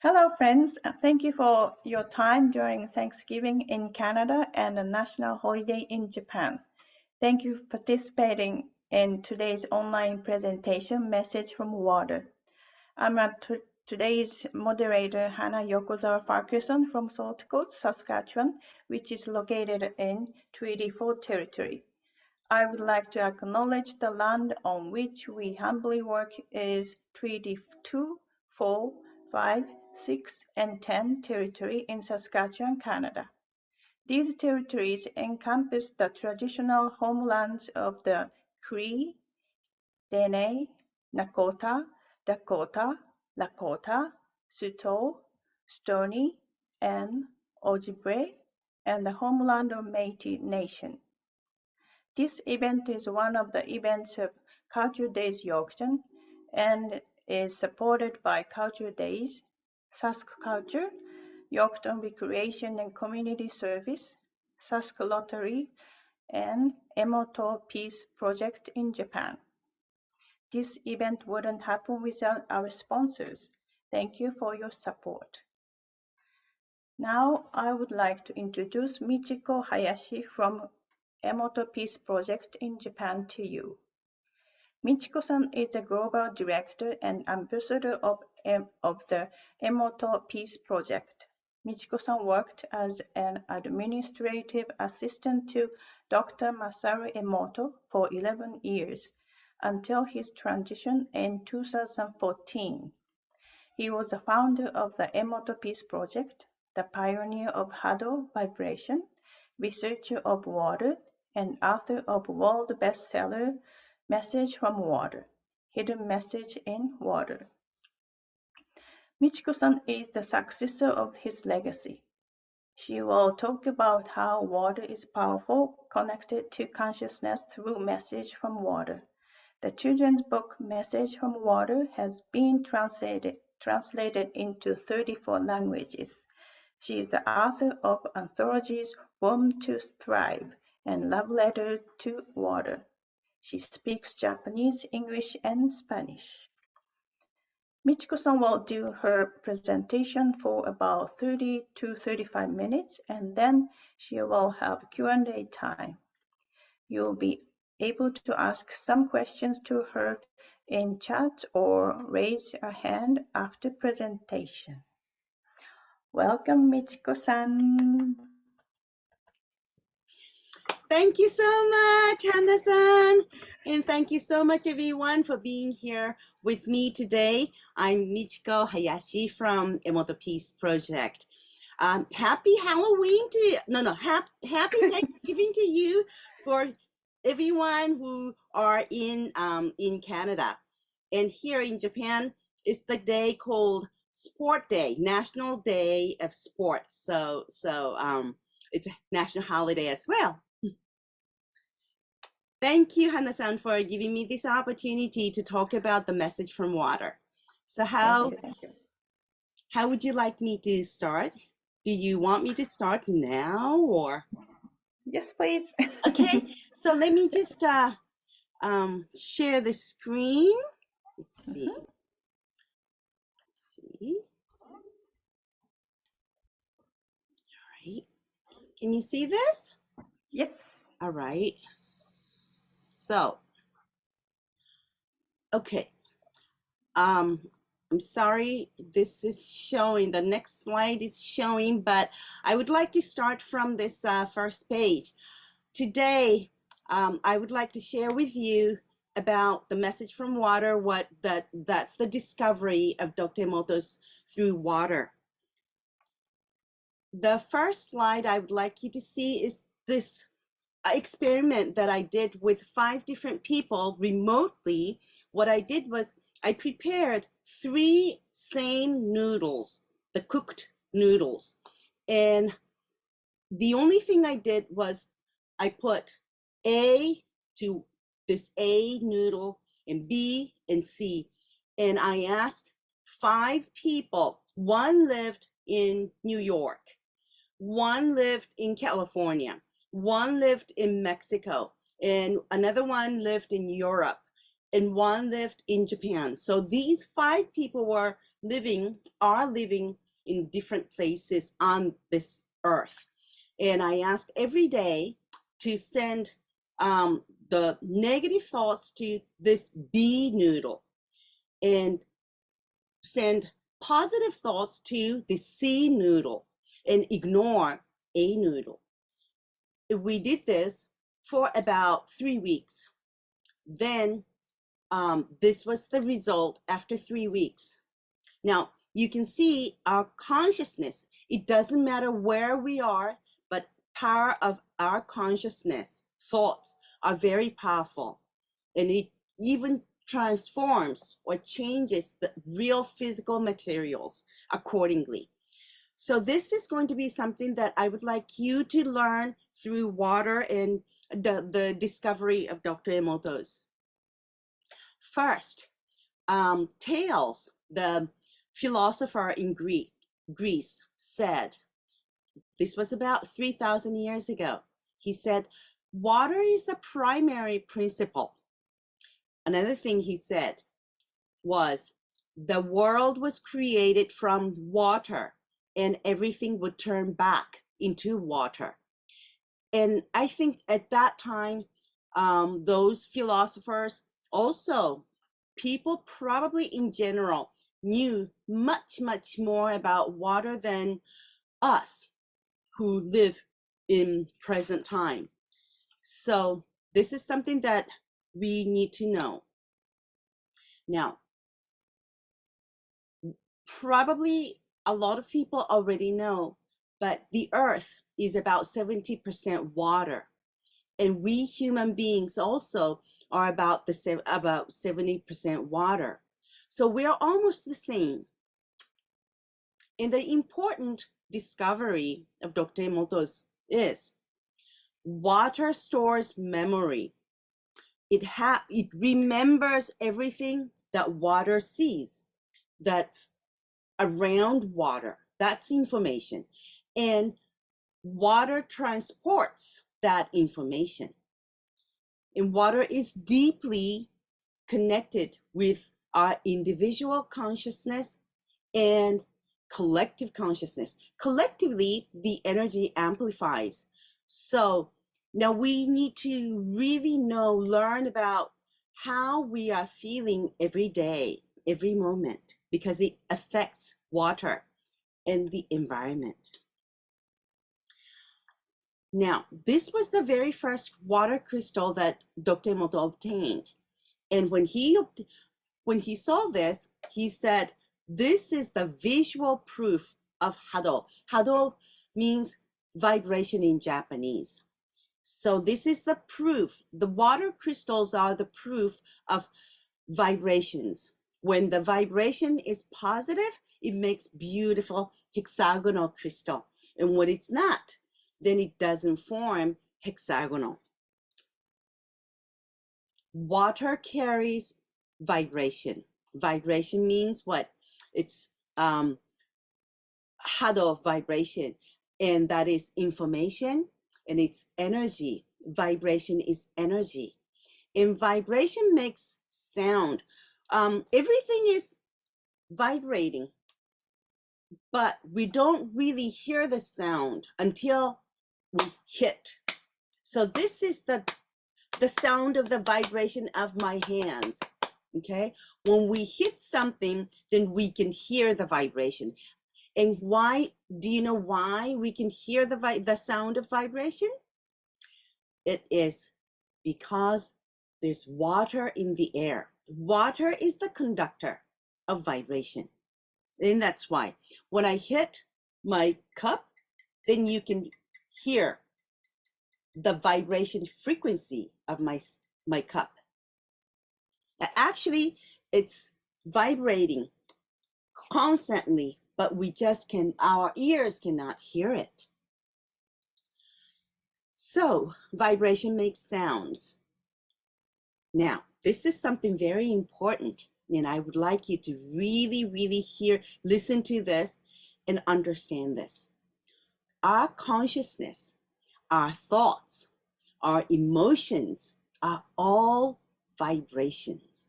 Hello, friends. Thank you for your time during Thanksgiving in Canada and a national holiday in Japan. Thank you for participating in today's online presentation, Message from Water. I'm today's moderator, Hanna Yokozawa Farquharson from Salt Coast, Saskatchewan, which is located in Treaty 4 territory. I would like to acknowledge the land on which we humbly work is Treaty 2, 4, 5, 6, and 10 territory in Saskatchewan, Canada. These territories encompass the traditional homelands of the Cree, Dene, Nakota, Dakota, Lakota, Saulteaux, Stoney, and Ojibwe, and the homeland of Métis Nation. This event is one of the events of Culture Days Yorkton and is supported by Culture Days, Sask Culture, Yorkton Recreation and Community Service, Sask Lottery, and Emoto Peace Project in Japan. This event wouldn't happen without our sponsors. Thank you for your support. Now I would like to introduce Michiko Hayashi from Emoto Peace Project in Japan to you. Michiko-san is the Global Director and Ambassador of the Emoto Peace Project. Michiko-san worked as an administrative assistant to Dr. Masaru Emoto for 11 years, until his transition in 2014. He was the founder of the Emoto Peace Project, the pioneer of Hado vibration, researcher of water, and author of world bestseller Message from Water, Hidden Message in Water. Michiko-san is the successor of his legacy. She will talk about how water is powerful, connected to consciousness through Message from Water. The children's book Message from Water has been translated into 34 languages. She is the author of anthologies Born to Thrive and Love Letter to Water. She speaks Japanese, English, and Spanish. Michiko-san will do her presentation for about 30 to 35 minutes, and then she will have Q&A time. You'll be able to ask some questions to her in chat or raise a hand after presentation. Welcome, Michiko-san. Thank you so much, Hanna-san. And thank you so much, everyone, for being here with me today. I'm Michiko Hayashi from Emoto Peace Project. Happy Halloween happy Thanksgiving to you for everyone who are in Canada. And here in Japan, it's the day called Sport Day, National Day of Sport. So it's a national holiday as well. Thank you, Hanna-san, for giving me this opportunity to talk about the message from water. So how would you like me to start? Do you want me to start now or? Yes, please. Okay, so let me just share the screen. Let's see. All right. Can you see this? Yes. All right. So, okay. I'm sorry, this is showing, the next slide is showing, but I would like to start from this first page. Today, I would like to share with you about the message from water, that's the discovery of Dr. Emoto's through water. The first slide I would like you to see is this experiment that I did with 5 different people remotely. What I did was I prepared 3 same noodles, the cooked noodles. And the only thing I did was I put A to this A noodle and B and C. And I asked 5 people. 1 lived in New York. 1 lived in California. 1 lived in Mexico. And another one lived in Europe. and one lived in Japan. So these 5 people are living in different places on this earth. And I ask every day to send the negative thoughts to this B noodle and send positive thoughts to the C noodle and ignore A noodle. We did this for about 3 weeks. Then this was the result after 3 weeks. Now, you can see our consciousness. It doesn't matter where we are, but power of our consciousness, thoughts are very powerful. And it even transforms or changes the real physical materials accordingly. So this is going to be something that I would like you to learn through water and the discovery of Dr. Emoto's. First, Thales, the philosopher in Greece, said, this was about 3,000 years ago. He said, water is the primary principle. Another thing he said was, the world was created from water and everything would turn back into water. And I think at that time, those philosophers, also people probably in general, knew much, much more about water than us who live in present time. So this is something that we need to know. Now, probably a lot of people already know, but the earth is about 70% water. And we human beings also are about 70% water. So we are almost the same. And the important discovery of Dr. Emoto's is water stores memory. It remembers everything that water sees, that's around water. That's information. And water transports that information. And water is deeply connected with our individual consciousness and collective consciousness. Collectively, the energy amplifies. So now we need to really learn about how we are feeling every day, every moment, because it affects water and the environment. Now, this was the very first water crystal that Dr. Emoto obtained. And when he saw this, he said, this is the visual proof of Hado. Hado means vibration in Japanese. So this is the proof. The water crystals are the proof of vibrations. When the vibration is positive, it makes beautiful hexagonal crystal. And when it's not, then it doesn't form hexagonal. Water carries vibration. Vibration means what? It's Hado vibration, and that is information and it's energy. Vibration is energy. And vibration makes sound. Everything is vibrating, but we don't really hear the sound until we hit. So this is the sound of the vibration of my hands. Okay, when we hit something, then we can hear the vibration. And why? Do you know why we can hear the sound of vibration? It is because there's water in the air. Water is the conductor of vibration. And that's why when I hit my cup, then you can hear the vibration frequency of my cup. Actually, it's vibrating constantly, but our ears cannot hear it. So vibration makes sounds. Now, this is something very important, and I would like you to really, really listen to this and understand this. Our consciousness, our thoughts, our emotions are all vibrations.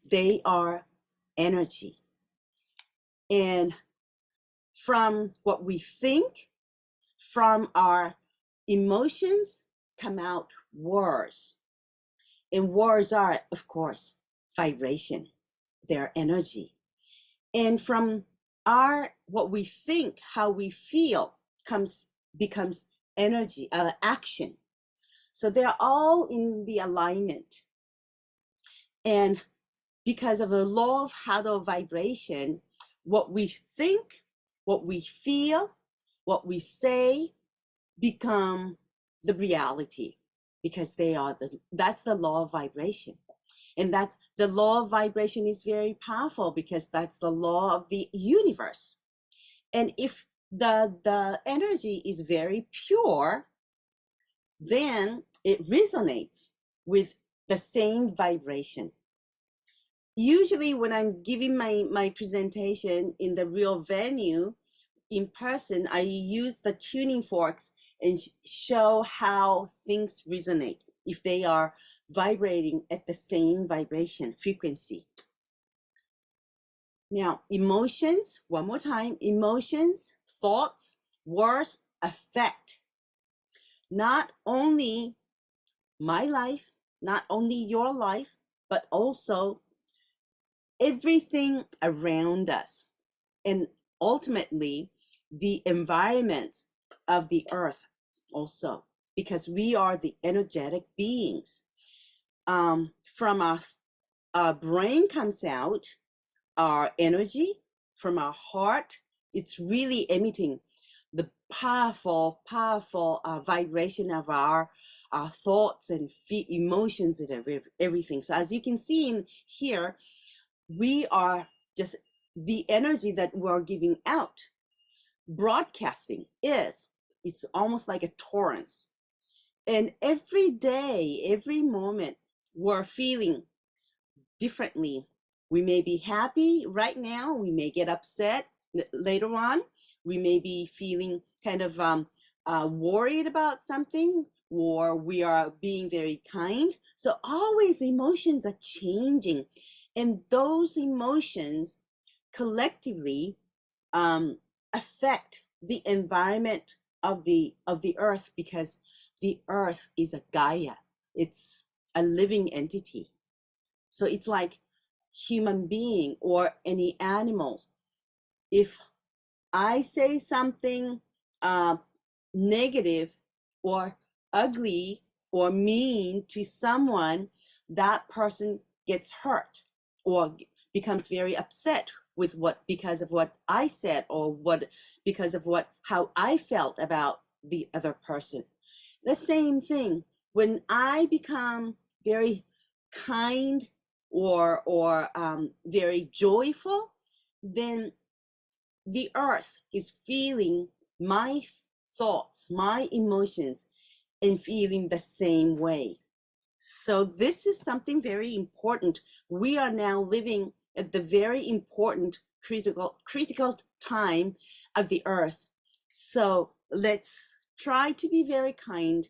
They are energy. And from what we think, from our emotions, come out words. And words are, of course, vibration. They're energy. And from our what we think, how we feel becomes energy, action. So they're all in the alignment. And because of the law of Haddo vibration, what we think, what we feel, what we say become the reality, because that's the law of vibration. And that's the law of vibration is very powerful because that's the law of the universe. And if the energy is very pure, then it resonates with the same vibration. Usually when I'm giving my presentation in the real venue, in person, I use the tuning forks and show how things resonate if they are vibrating at the same vibration frequency. Now, emotions, one more time, emotions, thoughts, words affect not only my life, not only your life, but also everything around us. And ultimately, the environment of the earth also, because we are the energetic beings. From our brain comes out our energy. From our heart, it's really emitting the powerful vibration of our thoughts and emotions and everything. So as you can see in here, we are just the energy that we're giving out. Broadcasting it's almost like a torrent. And every day, every moment, we're feeling differently. We may be happy right now, we may get upset later on, we may be feeling kind of worried about something, or we are being very kind. So always emotions are changing, and those emotions collectively affect the environment of the earth, because the earth is a Gaia. It's a living entity. So it's like human being or any animals. If I say something negative or ugly or mean to someone, that person gets hurt or becomes very upset with because of what I said, or because of how I felt about the other person. The same thing, when I become very kind or very joyful, then the earth is feeling my thoughts, my emotions, and feeling the same way. So this is something very important. We are now living at the very important critical time of the earth. So let's try to be very kind,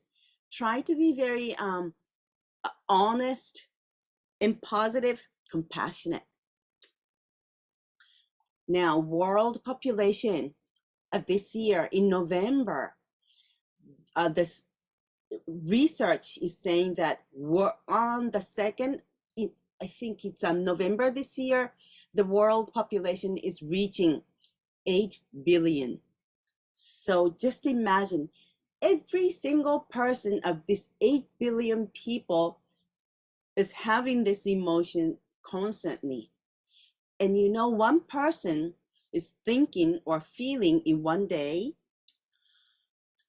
try to be very honest and positive, compassionate. Now, world population of this year in November, this research is saying that we're on the second, I think it's November this year, the world population is reaching 8 billion. So just imagine, every single person of this 8 billion people is having this emotion constantly. And you know, one person is thinking or feeling in one day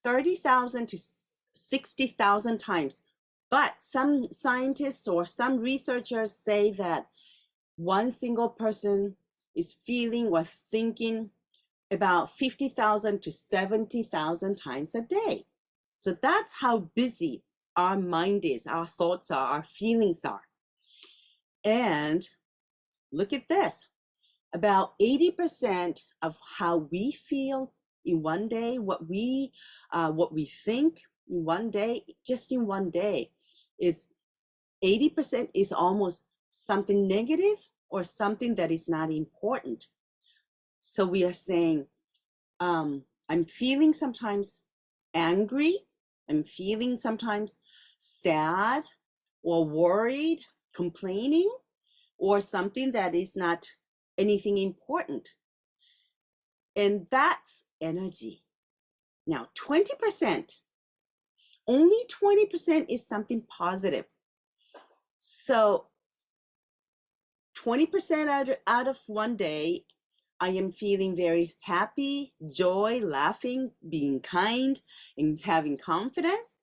30,000 to 60,000 times. But some scientists or some researchers say that one single person is feeling or thinking about 50,000 to 70,000 times a day. So that's how busy our mind is, our thoughts are, our feelings are. And look at this. About 80% of how we feel in one day, what we think in one day, just in one day, is 80% is almost something negative or something that is not important. So we are saying, I'm feeling sometimes angry, I'm feeling sometimes sad or worried, complaining, or something that is not anything important. And that's energy. Now, 20%, only 20% is something positive. So 20% out of one day, I am feeling very happy, joy, laughing, being kind, and having confidence.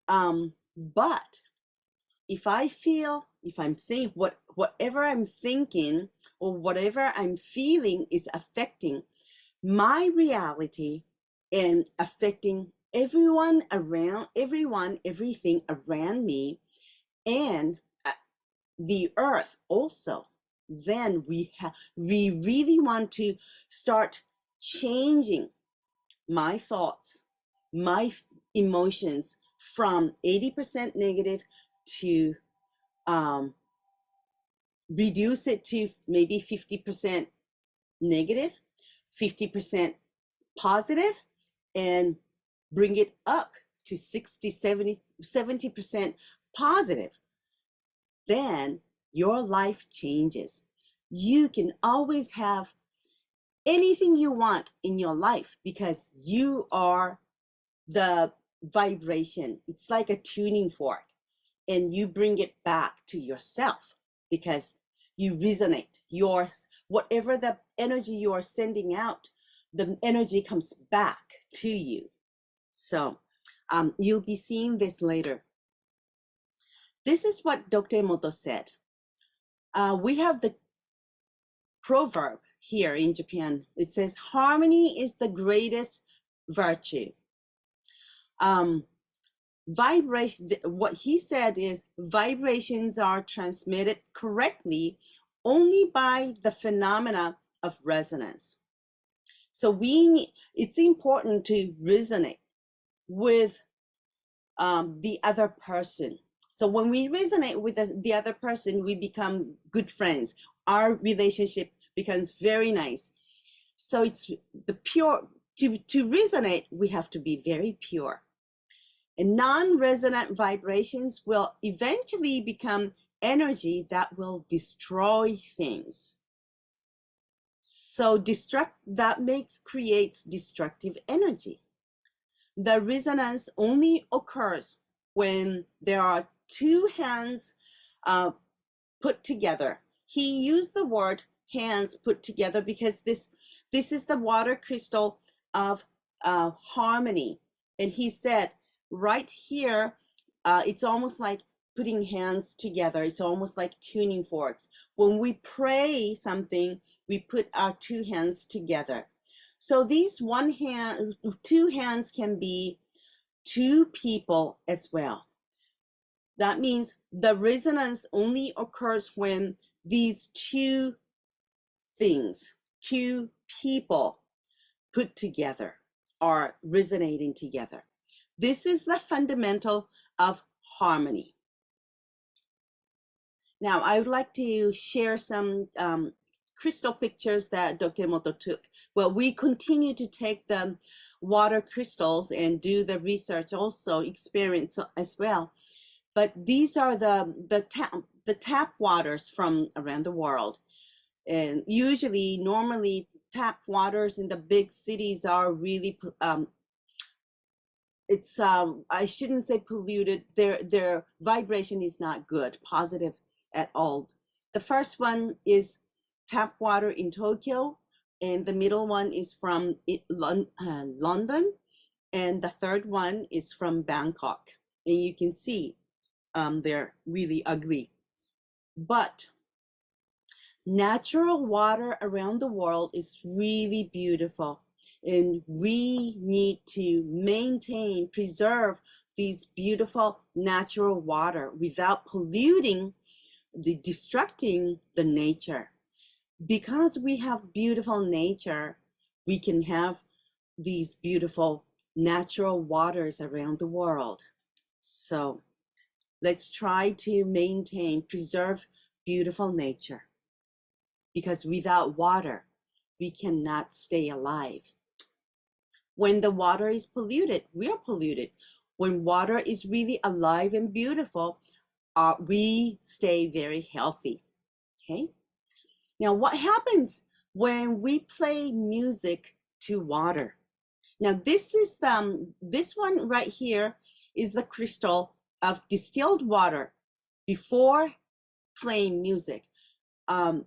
But if I'm saying whatever I'm thinking or whatever I'm feeling is affecting my reality and affecting everything around me, and the earth also, then we really want to start changing my thoughts, my emotions from 80% negative to reduce it to maybe 50% negative, 50% positive, and bring it up to 60, 70% positive. Then your life changes. You can always have anything you want in your life because you are the vibration. It's like a tuning fork, and you bring it back to yourself because you resonate. Whatever the energy you are sending out, the energy comes back to you. So you'll be seeing this later. This is what Dr. Emoto said. We have the proverb here in Japan. It says, harmony is the greatest virtue. Vibration, what he said is vibrations are transmitted correctly only by the phenomena of resonance. So it's important to resonate with the other person. So when we resonate with the other person, we become good friends. Our relationship becomes very nice. So it's the pure, to resonate, we have to be very pure. And non-resonant vibrations will eventually become energy that will destroy things. So creates destructive energy. The resonance only occurs when there are two hands put together. He used the word hands put together because this is the water crystal of harmony. And he said, right here, it's almost like putting hands together. It's almost like tuning forks. When we pray something, we put our two hands together. So these two hands can be two people as well. That means the resonance only occurs when these two things, two people put together, are resonating together. This is the fundamental of harmony. Now, I would like to share some crystal pictures that Dr. Emoto took. Well, we continue to take the water crystals and do the research also, experience as well. But these are the tap waters from around the world. And normally tap waters in the big cities are really, I shouldn't say polluted. Their vibration is not good, positive at all. The first one is tap water in Tokyo, and the middle one is from London, and the third one is from Bangkok. And you can see they're really ugly. But natural water around the world is really beautiful, and we need to preserve these beautiful natural water without destructing the nature. Because we have beautiful nature, we can have these beautiful natural waters around the world. So Let's try to preserve beautiful nature, because without water, we cannot stay alive. When the water is polluted, we are polluted. When water is really alive and beautiful, we stay very healthy. Okay. Now, what happens when we play music to water? Now, this one right here is the crystal of distilled water. Before playing music,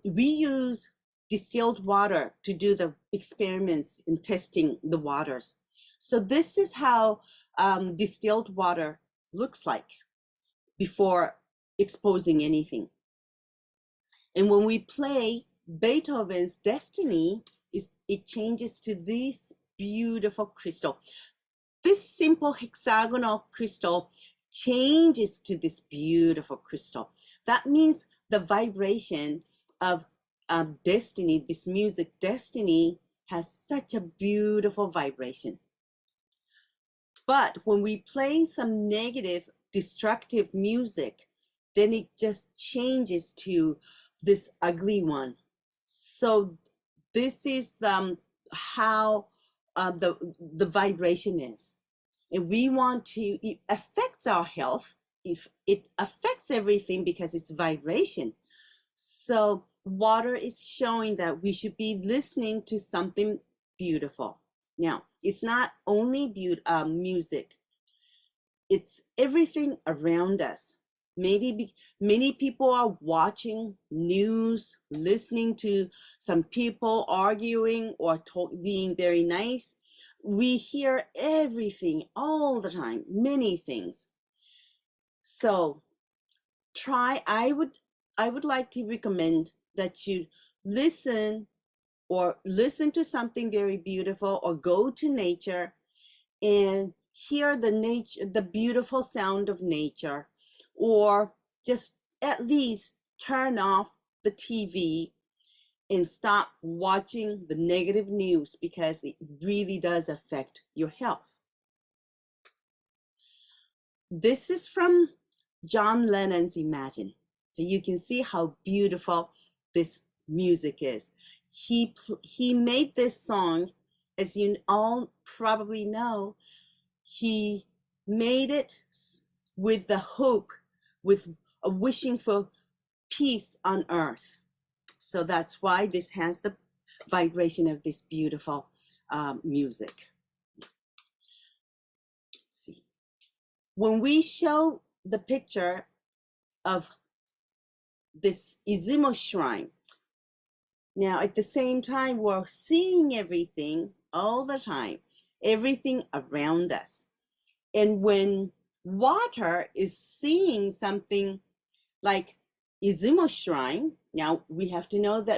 we use distilled water to do the experiments in testing the waters. So this is how distilled water looks like before exposing anything. And when we play Beethoven's Destiny, it changes to this beautiful crystal. This simple hexagonal crystal changes to this beautiful crystal. That means the vibration of Destiny, this music Destiny, has such a beautiful vibration. But when we play some negative, destructive music, then it just changes to this ugly one. So this is how the vibration is. And we want to, it affects our health. If it affects everything because it's vibration. So water is showing that we should be listening to something beautiful. Now, it's not only music, it's everything around us. Maybe many people are watching news, listening to some people arguing or being very nice. We hear everything all the time, many things. So I would like to recommend that you listen to something very beautiful, or go to nature and hear the beautiful sound of nature, or just at least turn off the TV and stop watching the negative news, because it really does affect your health. This is from John Lennon's Imagine. So you can see how beautiful this music is. He made this song, as you all probably know, he made it with the hope, with a wishing for peace on earth. So that's why this has the vibration of this beautiful music. Let's see. When we show the picture of this Izumo shrine, now at the same time, we're seeing everything all the time, everything around us. And when water is seeing something like Izumo shrine, now we have to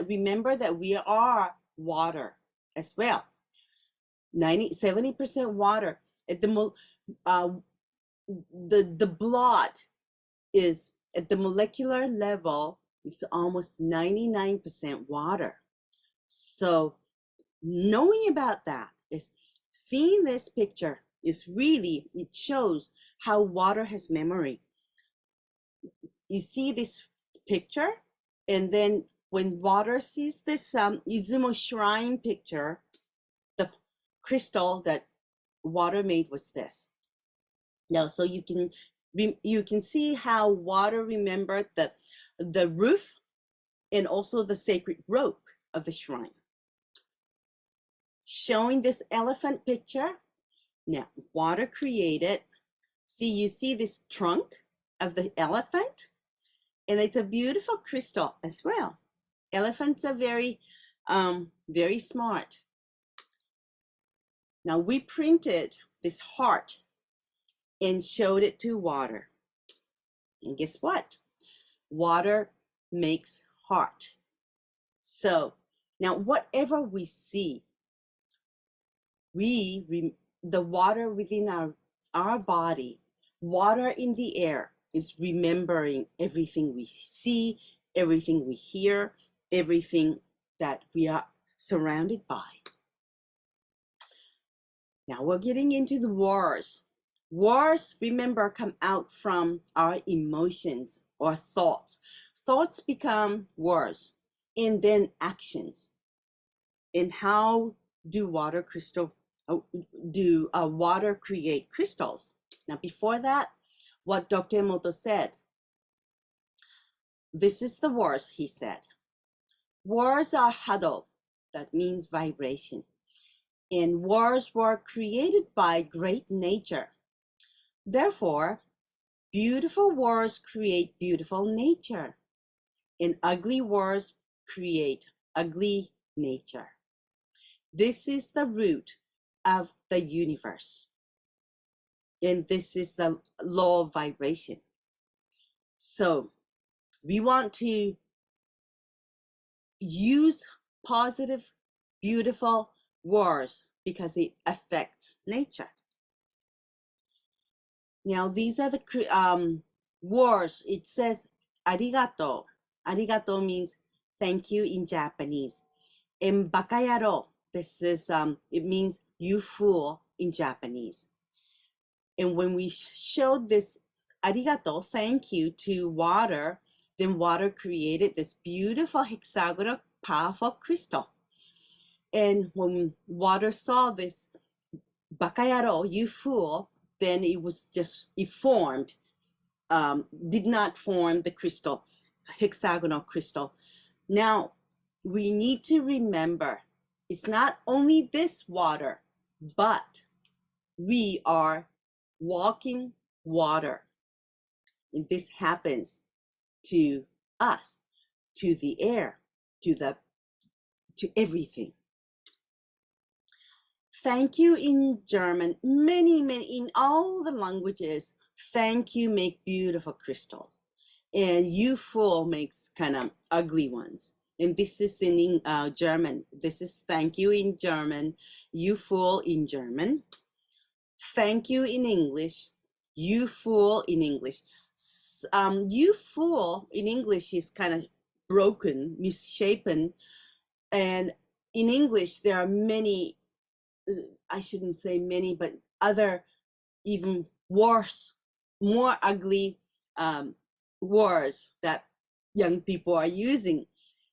remember that we are water as well. 70% water. At the blood is at the molecular level, it's almost 99% water. So knowing about that, is seeing this picture, is really, it shows how water has memory. You see this picture, and then when water sees this Izumo shrine picture, the crystal that water made was this. Now, so you can see how water remembered the roof and also the sacred rope of the shrine. Showing this elephant picture. Now, water created. See, you see this trunk of the elephant, and it's a beautiful crystal as well. Elephants are very, very smart. Now, we printed this heart and showed it to water. And guess what? Water makes heart. So now whatever we see, the water within our body, water in the air, is remembering everything we see, everything we hear, everything that we are surrounded by. Now we're getting into the wars. Words, remember, come out from our emotions or thoughts. Thoughts become words and then actions. And how do water create crystals? Now, before that, what Dr. Emoto said, this is the words he said. Words are hado, that means vibration. And words were created by great nature. Therefore, beautiful words create beautiful nature, and ugly words create ugly nature. This is the root of the universe, and this is the law of vibration. So we want to use positive, beautiful words because it affects nature. Now, these are the words. It says arigato. Arigato means thank you in Japanese. And bakayaro, this is it means you fool in Japanese. And when we showed this arigato, thank you, to water, then water created this beautiful hexagonal powerful crystal. And when water saw this bakayaro, you fool, then it formed, did not form the crystal, hexagonal crystal. Now, we need to remember, it's not only this water, but we are walking water. And this happens to us, to the air, to everything. Thank you in German, many, in all the languages, thank you make beautiful crystals. And you fool makes kind of ugly ones. And this is in German. This is thank you in German, you fool in German. Thank you in English, you fool in English. You fool in English is kind of broken, misshapen. And in English, there are many, I shouldn't say many, but other even worse, more ugly words that young people are using.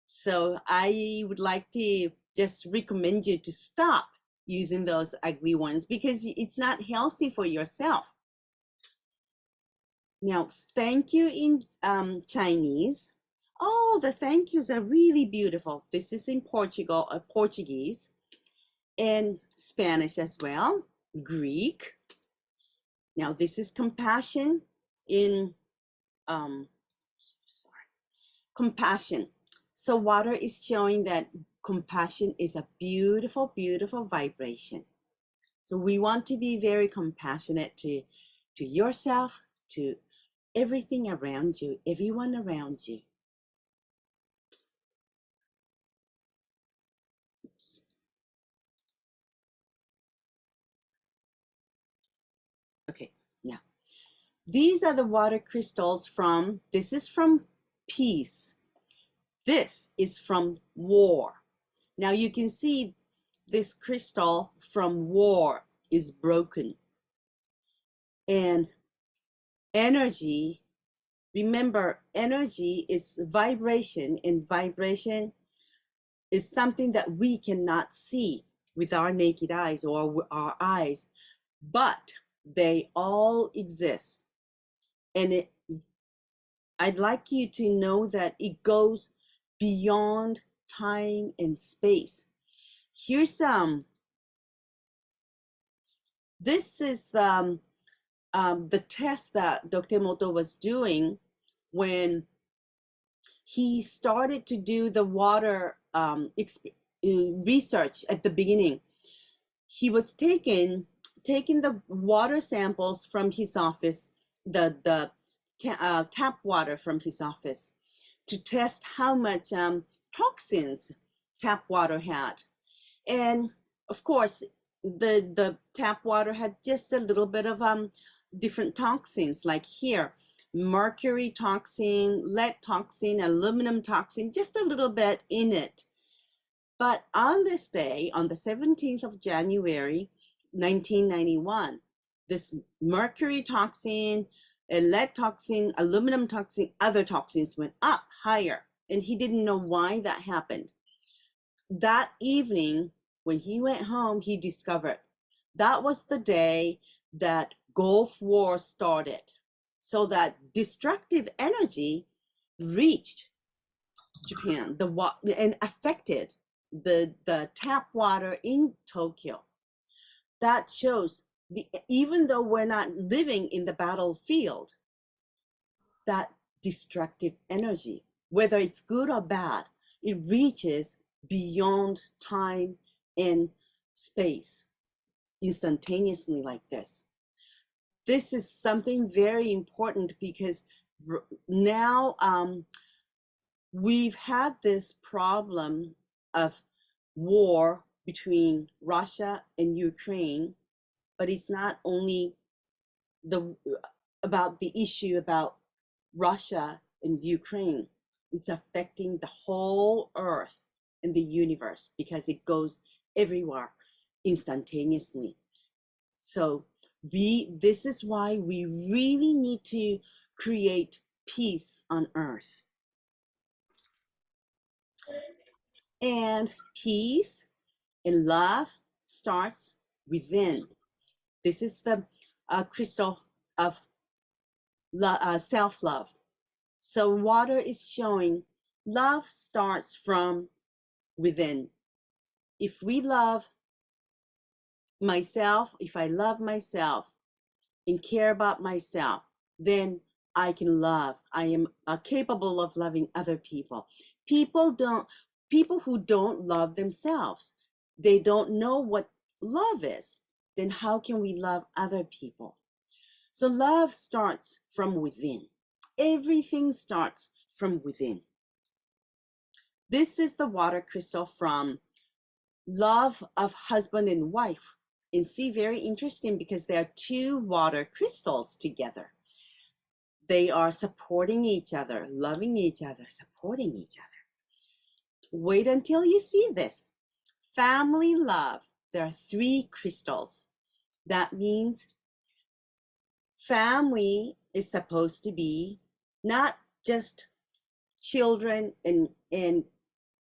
So I would like to just recommend you to stop using those ugly ones because it's not healthy for yourself. Now, thank you in Chinese. Oh, the thank yous are really beautiful. This is in Portuguese and Spanish as well, Greek. Now, this is compassion in compassion. So water is showing that compassion is a beautiful, beautiful vibration. So we want to be very compassionate to yourself, to everything around you, everyone around you. Oops. Okay, now these are the water crystals this is from peace. This is from war. Now you can see this crystal from war is broken. And energy, remember, energy is vibration, and vibration is something that we cannot see with our naked eyes or our eyes, but they all exist. And I'd like you to know that it goes beyond time and space. Here's this is the test that Dr. Emoto was doing when he started to do the water research at the beginning. He was taking the water samples from his office, the tap water from his office, to test how much toxins tap water had. And of course, the tap water had just a little bit of different toxins, like here, mercury toxin, lead toxin, aluminum toxin, just a little bit in it. But on this day, on the 17th of January, 1991, this mercury toxin, a lead toxin, aluminum toxin, other toxins went up higher. And he didn't know why that happened. That evening, when he went home, he discovered that was the day that Gulf War started. So that destructive energy reached Japan, and affected the tap water in Tokyo. That shows even though we're not living in the battlefield, that destructive energy, whether it's good or bad, it reaches beyond time and space instantaneously like this. This is something very important because now we've had this problem of war between Russia and Ukraine, but it's not only about the issue about Russia and Ukraine. It's affecting the whole earth and the universe because it goes everywhere instantaneously. So this is why we really need to create peace on earth. And peace and love starts within. This is the crystal of self-love. So water is showing love starts from within. If we love myself, if I love myself and care about myself, then I can love. I am capable of loving other people. People who don't love themselves, they don't know what love is. Then how can we love other people? So love starts from within. Everything starts from within. This is the water crystal from love of husband and wife. And see, very interesting because there are two water crystals together. They are supporting each other, loving each other, supporting each other. Wait until you see this. Family love. There are three crystals. That means family is supposed to be not just children and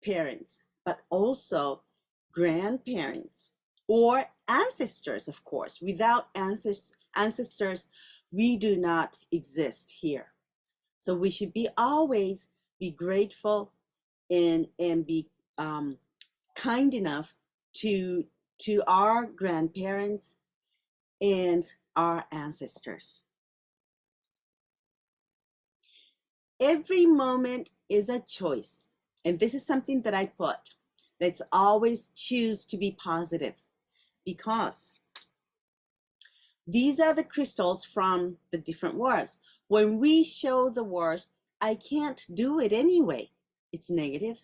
parents, but also grandparents or ancestors, of course. Without ancestors, we do not exist here. So we should always be grateful and be kind enough to our grandparents and our ancestors. Every moment is a choice. And this is something that I put. Let's always choose to be positive, because these are the crystals from the different words. When we show the words, I can't do it anyway, it's negative,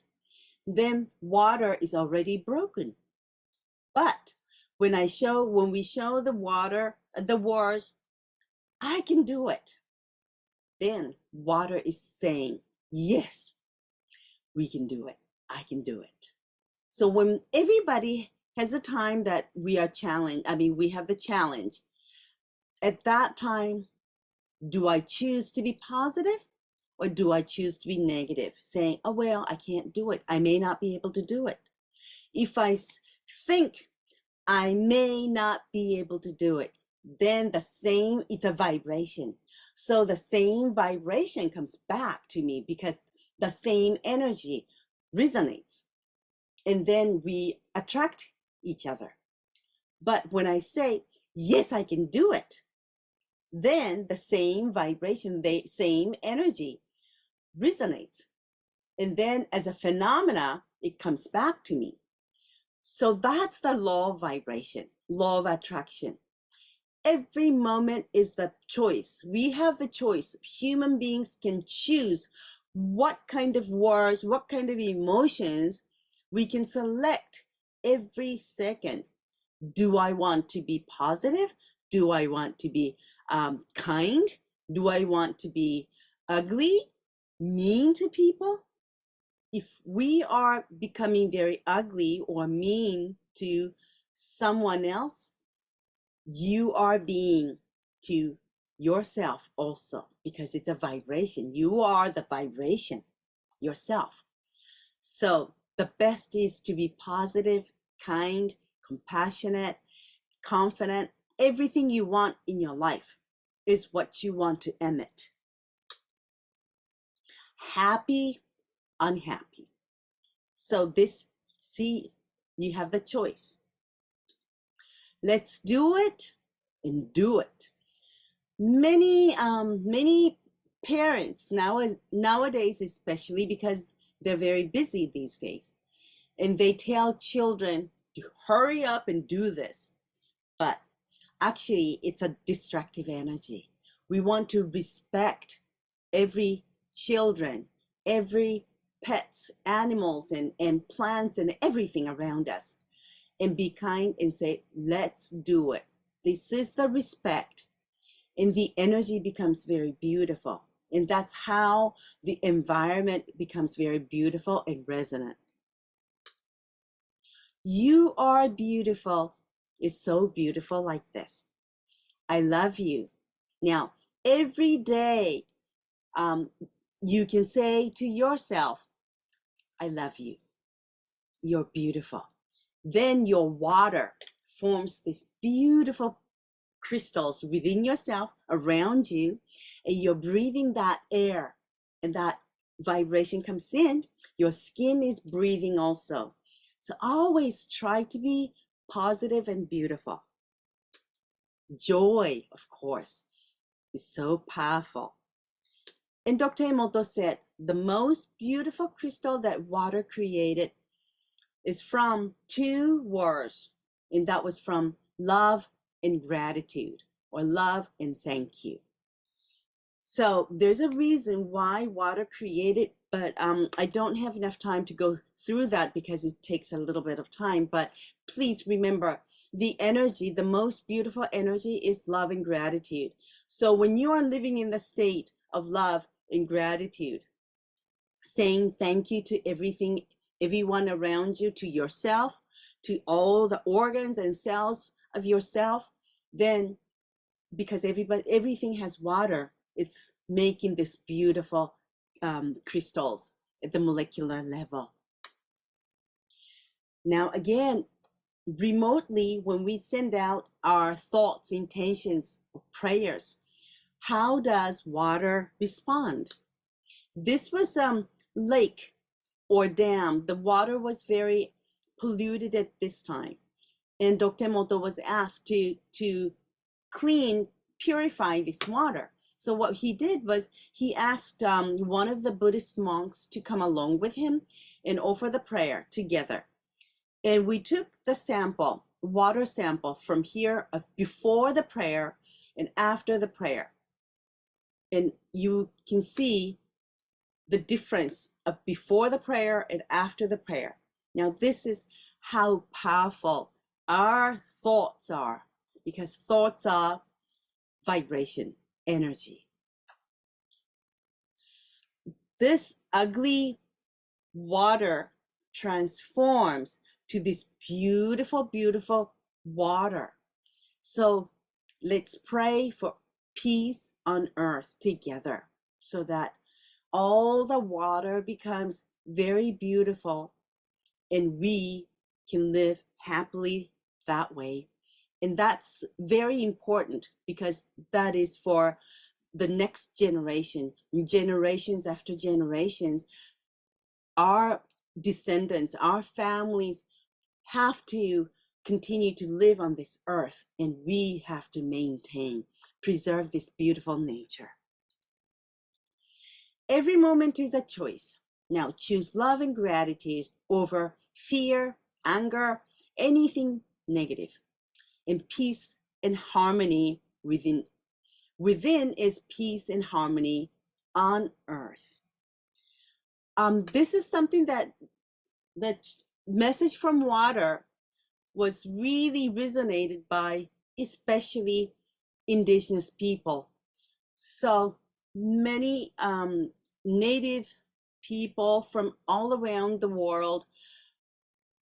then water is already broken. But when we show the words, I can do it, then water is saying, yes, we can do it. I can do it. So when everybody has a time that we are challenged, we have the challenge, at that time, do I choose to be positive or do I choose to be negative? Saying, oh, well, I can't do it. I may not be able to do it. If I think I may not be able to do it, then it's a vibration. So the same vibration comes back to me because the same energy resonates. And then we attract each other. But when I say, yes, I can do it, then the same vibration, the same energy resonates. And then as a phenomena, it comes back to me. So that's the law of vibration, law of attraction. Every moment is the choice. We have the choice. Human beings can choose what kind of words, what kind of emotions we can select every second. Do I want to be positive? Do I want to be kind? Do I want to be ugly, mean to people? If we are becoming very ugly or mean to someone else, you are being to yourself also, because it's a vibration. You are the vibration yourself. So the best is to be positive, kind, compassionate, confident. Everything you want in your life is what you want to emit. Happy, unhappy. So this, see, you have the choice. Let's do it and do it. Many parents nowadays, especially because they're very busy these days, and they tell children to hurry up and do this. But actually, it's a destructive energy. We want to respect every children, every pets, animals, and plants, and everything around us, and be kind and say, let's do it. This is the respect, and the energy becomes very beautiful. And that's how the environment becomes very beautiful and resonant. You are beautiful. Is so beautiful like this. I love you. Now, every day, you can say to yourself, I love you. You're beautiful. Then your water forms these beautiful crystals within yourself, around you, and you're breathing that air, and that vibration comes in. Your skin is breathing also. So always try to be positive and beautiful. Joy, of course, is so powerful. And Dr. Emoto said, the most beautiful crystal that water created is from two words, and that was from love and gratitude, or love and thank you. So there's a reason why water created, but I don't have enough time to go through that because it takes a little bit of time. But please remember, the energy, the most beautiful energy is love and gratitude. So when you are living in the state of love and gratitude, saying thank you to everything, everyone around you, to yourself, to all the organs and cells of yourself, then because everything has water, it's making this beautiful crystals at the molecular level. Now again, remotely, when we send out our thoughts, intentions, prayers, how does water respond? This was lake or dam. The water was very polluted at this time, and Dr. Emoto was asked to clean, purify this water. So what he did was he asked one of the Buddhist monks to come along with him and offer the prayer together. And we took the sample, water sample from here before the prayer and after the prayer. And you can see the difference of before the prayer and after the prayer. Now, this is how powerful our thoughts are, because thoughts are vibration, energy. This ugly water transforms to this beautiful, beautiful water. So let's pray for peace on earth together, so that all the water becomes very beautiful and we can live happily that way. And that's very important, because that is for the next generation, generations after generations. Our descendants, our families have to continue to live on this earth, and we have to maintain, preserve this beautiful nature. Every moment is a choice. Now choose love and gratitude over fear, anger, anything negative, and peace and harmony within. Within is peace and harmony on earth. This is something that message from water was really resonated by, especially indigenous people. So many native people from all around the world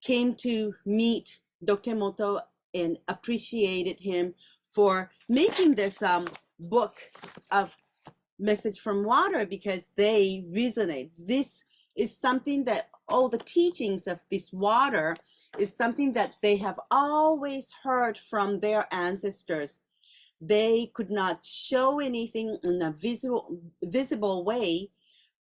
came to meet Dr. Emoto and appreciated him for making this book of Message from Water, because they resonate. This is something that all the teachings of this water is something that they have always heard from their ancestors. They could not show anything in a visible way,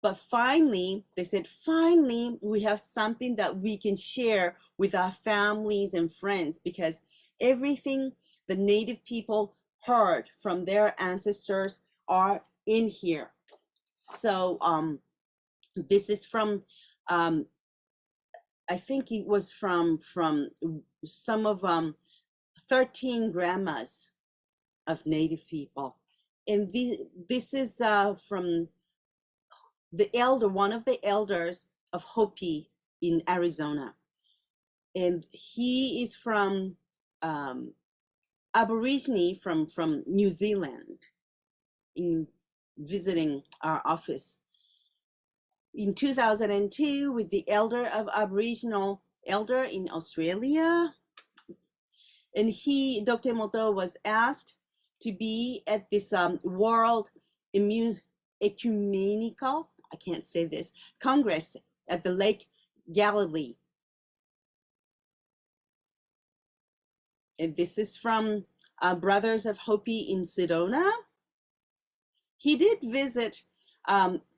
but finally, they said, finally, we have something that we can share with our families and friends, because everything the native people heard from their ancestors are in here. So this is from, I think it was from some of 13 grandmas of native people. And this is from one of the elders of Hopi in Arizona. And he is from Aborigine from New Zealand, in visiting our office in 2002 with the elder of Aboriginal elder in Australia. And Dr. Emoto, was asked to be at this World Ecumenical, I can't say this, Congress at the Lake Galilee. And this is from Brothers of Hopi in Sedona. He did visit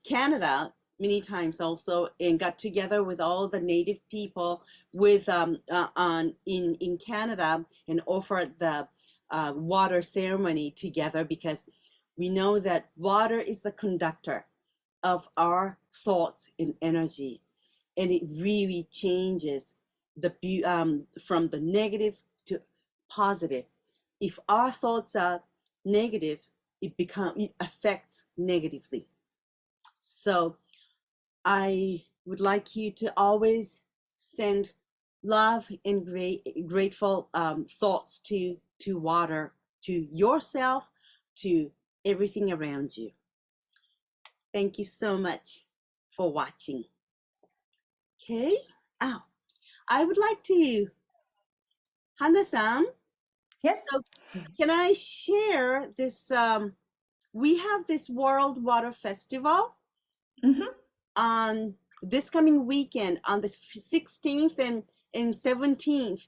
Canada many times also, and got together with all the native people with in Canada, and offered the water ceremony together, because we know that water is the conductor of our thoughts and energy, and it really changes from the negative to positive. If our thoughts are negative, it affects negatively. So I would like you to always send love and grateful thoughts to water, to yourself, to everything around you. Thank you so much for watching. Okay. Oh, I would like to, Hanna-san. Yes. So can I share this? We have this World Water Festival on this coming weekend on the 16th and 17th,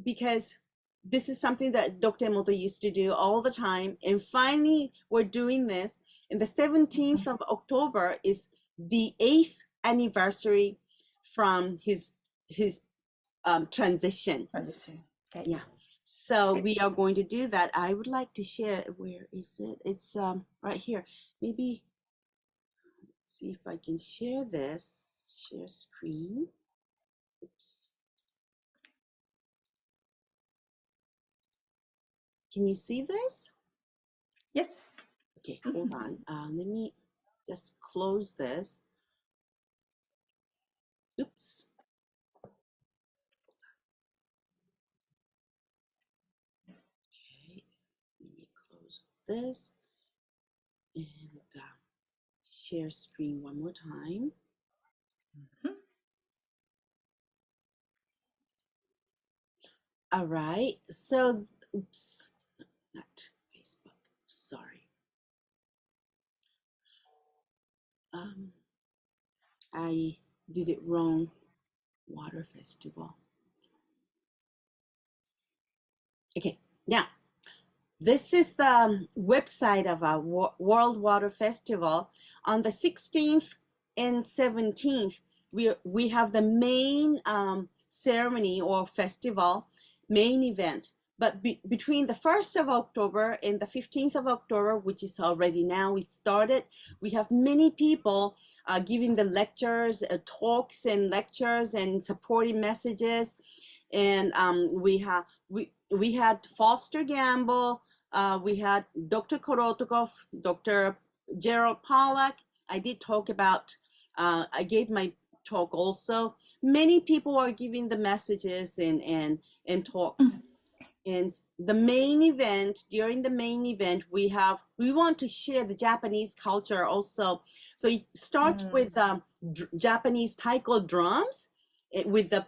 because this is something that Dr. Emoto used to do all the time. And finally, we're doing this. And the 17th of October is the 8th anniversary from his transition. Okay. Yeah. So we are going to do that. I would like to share. Where is it? It's right here. Maybe, let's see if I can share this. Share screen. Oops. Can you see this? Yes. Okay, hold on. Let me just close this. Oops. Okay, let me close this and share screen one more time. All right, so, oops, not Facebook, sorry. I did it wrong. Water Festival. Okay, now, this is the website of our World Water Festival. On the 16th and 17th, we have the main ceremony or festival, main event. But between the 1st of October and the 15th of October, which is already now, we started, we have many people giving the lectures, talks and lectures and supporting messages. And we had Foster Gamble, we had Dr. Korotokov, Dr. Gerald Pollack. I did talk about, I gave my talk also. Many people are giving the messages and talks. And the main event, during the main event, we want to share the Japanese culture also. So it starts with Japanese taiko drums with the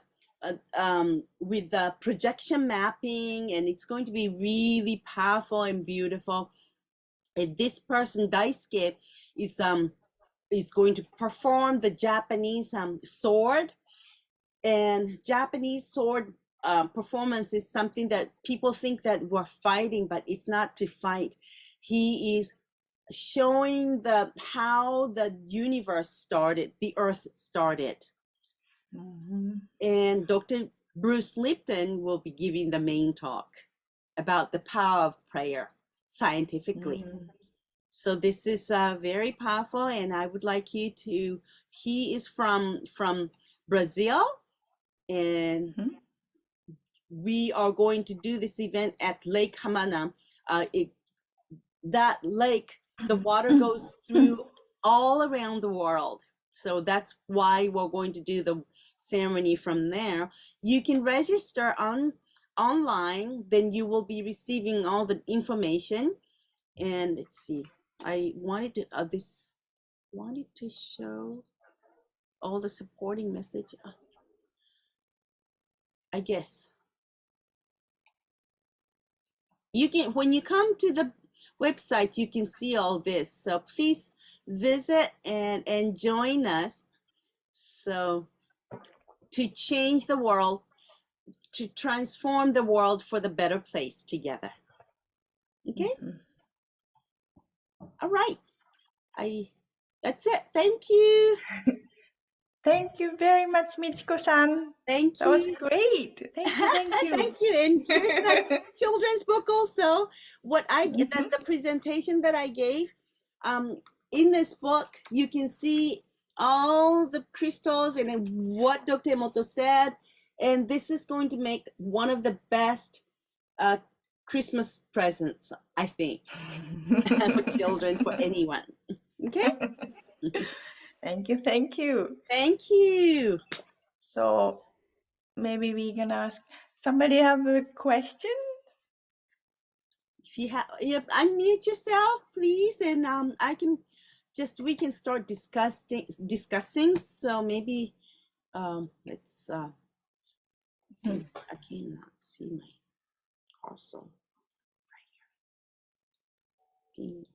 with the projection mapping, and it's going to be really powerful and beautiful. And this person, Daisuke, is going to perform the Japanese sword. And Japanese sword performance is something that people think that we're fighting, but it's not to fight. He is showing how the universe started, the earth started. And Dr. Bruce Lipton will be giving the main talk about the power of prayer scientifically. So this is very powerful, and I would like you to, he is from Brazil, and we are going to do this event at Lake Hamana. That lake, the water goes through all around the world. So that's why we're going to do the ceremony from there. You can register online, then you will be receiving all the information. And let's see, I wanted to show all the supporting message. I guess you can, when you come to the website, you can see all this. So please visit and join us. So to change the world, to transform the world for the better place together. Okay? All right. That's it. Thank you. Thank you very much, Michiko-san. Thank you. That was great. Thank you. Thank you. Thank you. And here's the children's book also. What the presentation that I gave. In this book, you can see all the crystals and what Dr. Emoto said. And this is going to make one of the best Christmas presents, I think, for children, for anyone. Okay? Thank you. Thank you. Thank you. So maybe we can ask, somebody have a question? If you have, unmute yourself, please, and we can start discussing. So maybe let's see. I cannot see my cursor right here.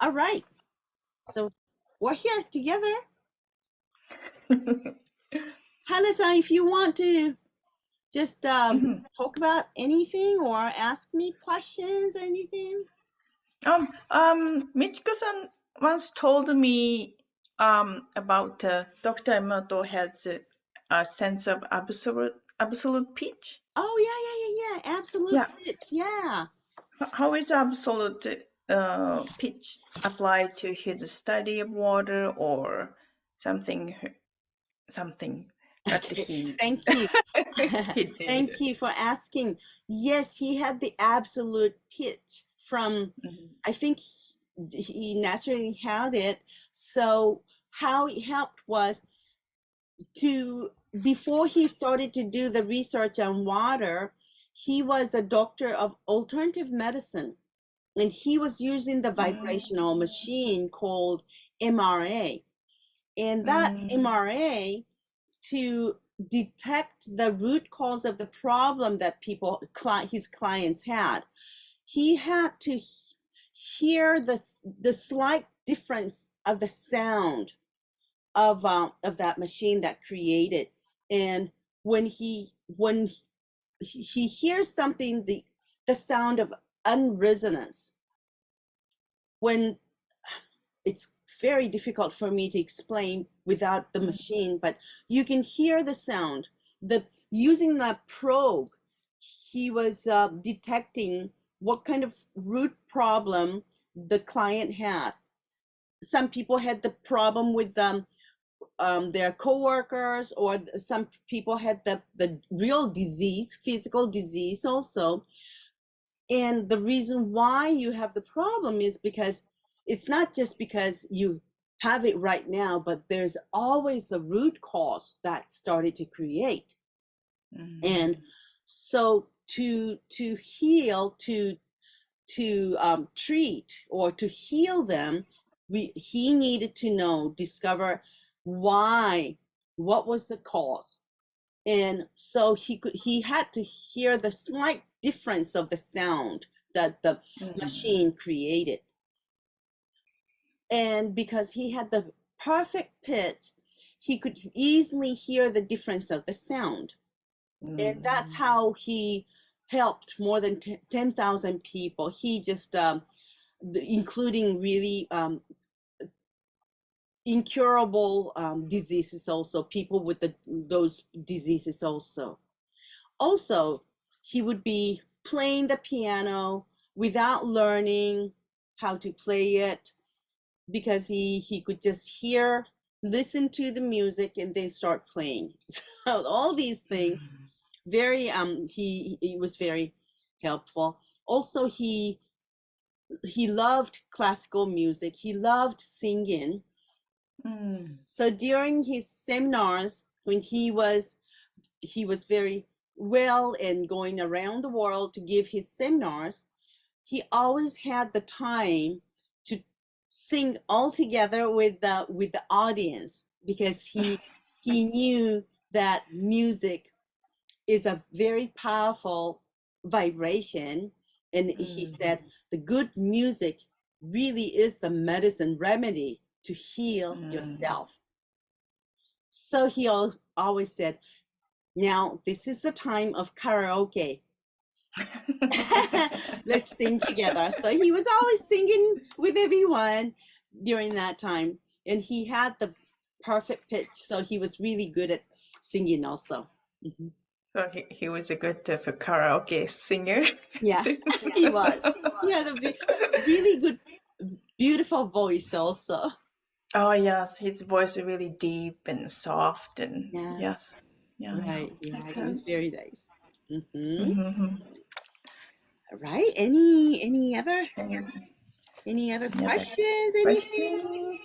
All right, so we're here together. Hanna-san, if you want to just talk about anything or ask me questions, anything. Michiko-san once told me about Dr. Emoto has a sense of absolute pitch. Oh yeah, absolute pitch, yeah. How is absolute pitch applied to his study of water or something that he Thank you. Thank you for asking. Yes, he had the absolute pitch from, I think he naturally had it. So how it helped was before he started to do the research on water, he was a doctor of alternative medicine, and he was using the vibrational machine called MRA. And that MRA, to detect the root cause of the problem that his clients had, he had to hear the slight difference of the sound of that machine that created. And when he hears something, the sound of unresonance, when it's very difficult for me to explain without the machine, but you can hear the sound. Using that probe, he was detecting what kind of root problem the client had. Some people had the problem with their coworkers, or some people had the real disease, physical disease also. And the reason why you have the problem is because it's not just because you have it right now, but there's always the root cause that started to create. And so to heal, to treat or to heal them, he needed to discover what was the cause. And so he had to hear the slight difference of the sound that the machine created. And because he had the perfect pitch, he could easily hear the difference of the sound. And that's how he helped more than 10,000 people. He just, including really incurable diseases also, people with those diseases also. Also, he would be playing the piano without learning how to play it, because he could just listen to the music and then start playing. So all these things, very he was very helpful. Also, he loved classical music. He loved singing. So during his seminars, when he was very well and going around the world to give his seminars, he always had the time to sing all together with the audience, because he knew that music is a very powerful vibration. And he said the good music really is the medicine remedy to heal yourself. So he always said, now this is the time of karaoke. Let's sing together. So he was always singing with everyone during that time. And he had the perfect pitch. So he was really good at singing also. So he was a good karaoke singer. Yeah, he was. He had a really good, beautiful voice also. Oh yes, his voice is really deep and soft, and yes, right. Yeah, okay. It was very nice. All right. Any other questions? Anything?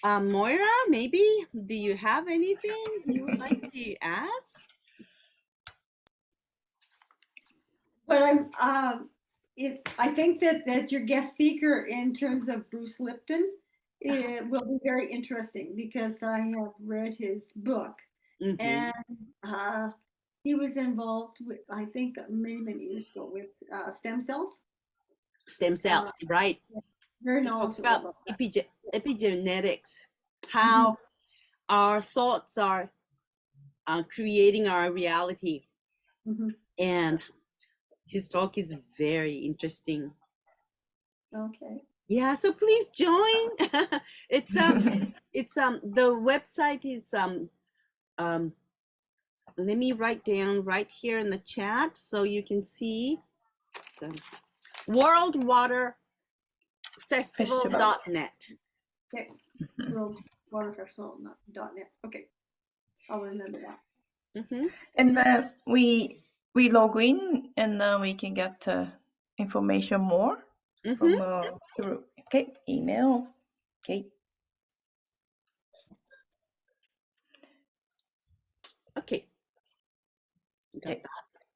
Moira, maybe, do you have anything you would like to ask? But I think that your guest speaker in terms of Bruce Lipton, it will be very interesting, because I have read his book, and he was involved with, I think, many years ago, with stem cells. Stem cells, right? Very he talks knowledgeable about epigenetics, how our thoughts are creating our reality. And his talk is very interesting. Okay. Yeah, so please join. It's the website is let me write down right here in the chat so you can see. So World Water Festival.net. Okay. World Water Festival.net. Okay. I'll remember that. And then we log in, and then we can get information more from through email. Okay. Got that.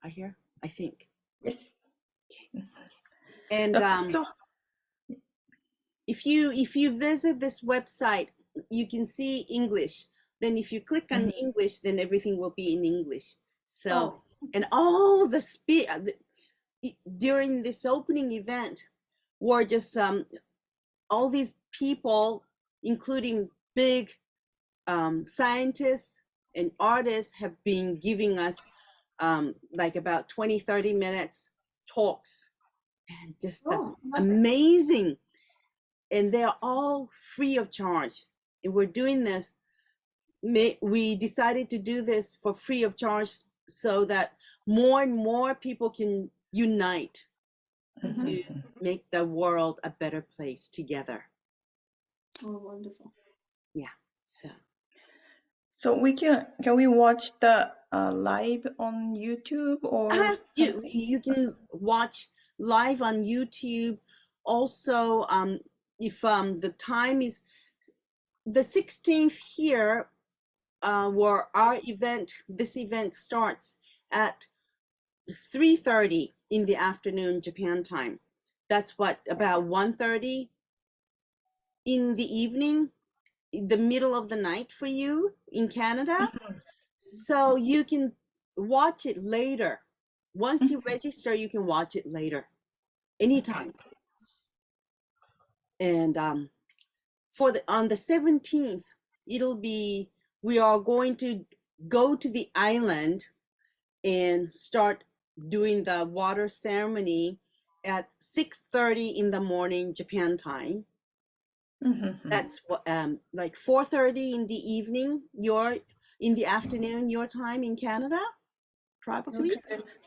I hear. I think. Yes. Okay. And if you visit this website, you can see English. Then if you click on English, then everything will be in English. So and all the during this opening event were just all these people, including big scientists and artists, have been giving us like about 20-30 minutes talks, and just amazing. And they're all free of charge. And we're doing this, we decided to do this for free of charge, so that more and more people can unite to make the world a better place together. Oh, wonderful. Yeah. So we can we watch the live on YouTube, or you can watch live on YouTube. Also, if the time is the 16th here, where this event starts at 3:30 in the afternoon Japan time. that's what, about 1:30 in the evening, the middle of the night for you in Canada. So you can watch it later. Once you register, you can watch it later, anytime. And on the 17th, we are going to go to the island and start doing the water ceremony at 6:30 in the morning Japan time. That's what like 4:30 in the evening, in the afternoon your time in Canada, probably.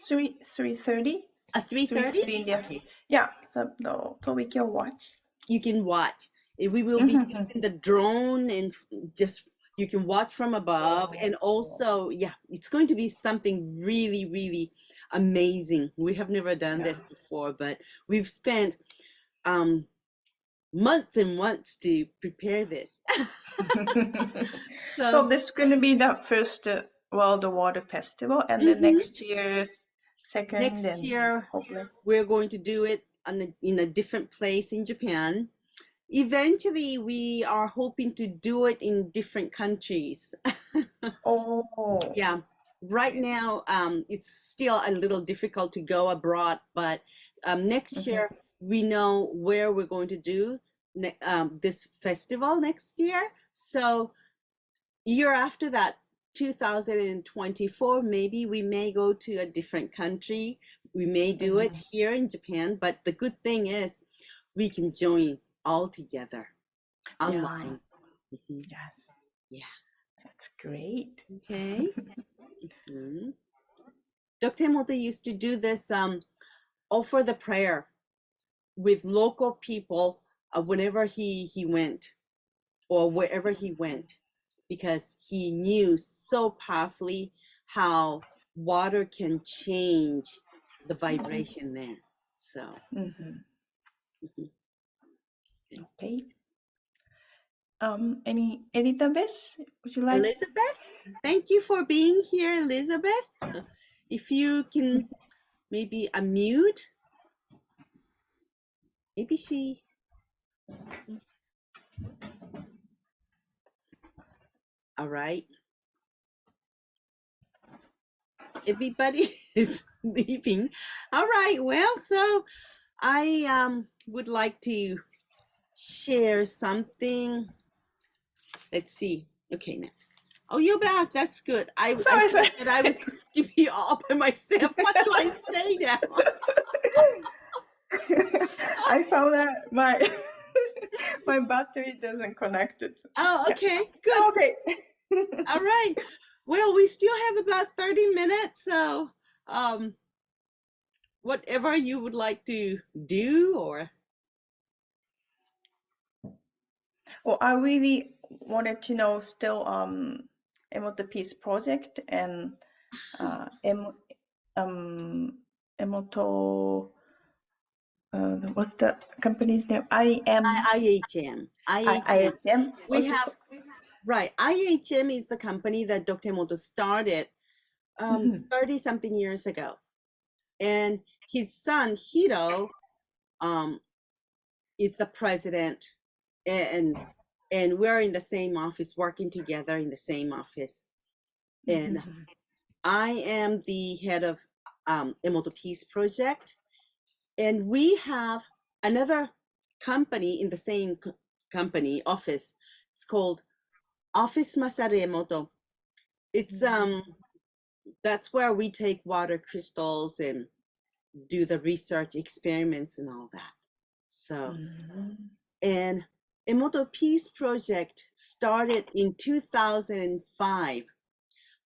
3:30. 3:30. Okay. Yeah, so we can watch. You can watch. We will be using the drone, and just you can watch from above. And also, yeah, it's going to be something really, really amazing. We have never done this before, but we've spent months and months to prepare this. So this is going to be the first World Water Festival, and the next year's second. Next year, hopefully we're going to do it in a different place in Japan. Eventually, we are hoping to do it in different countries. Oh. Yeah. Right now, it's still a little difficult to go abroad, but next year we know where we're going to do this festival next year. So year after that, 2024, maybe we may go to a different country. We may do it here in Japan, but the good thing is we can join all together online. Yes. Yeah. That's great. Okay. Dr. Emoto used to do this, offer the prayer with local people whenever he went, or wherever he went, because he knew so powerfully how water can change the vibration there. So. Okay. Any Elizabeth, would you like? Elizabeth, thank you for being here, Elizabeth. If you can maybe unmute, maybe she. All right. Everybody is leaving. All right. Well, so I would like to share something. Let's see. Okay, now. Oh, you're back. That's good. I thought that I was going to be all by myself. What do I say now? I found that my my battery doesn't connect it. Oh, okay. Good. Okay. All right. Well, we still have about 30 minutes, so whatever you would like to do, or. Well, I really wanted to know still Emoto Peace Project and Emoto what's the company's name? IHM. IHM. We have, right. IHM is the company that Dr. Emoto started 30 something years ago. And his son, Hiro, is the president, and we're in the same office, working together in the same office. And I am the head of Emoto Peace Project. And we have another company in the same company office. It's called Office Masaru Emoto. It's that's where we take water crystals and do the research experiments and all that. So, and Emoto Peace Project started in 2005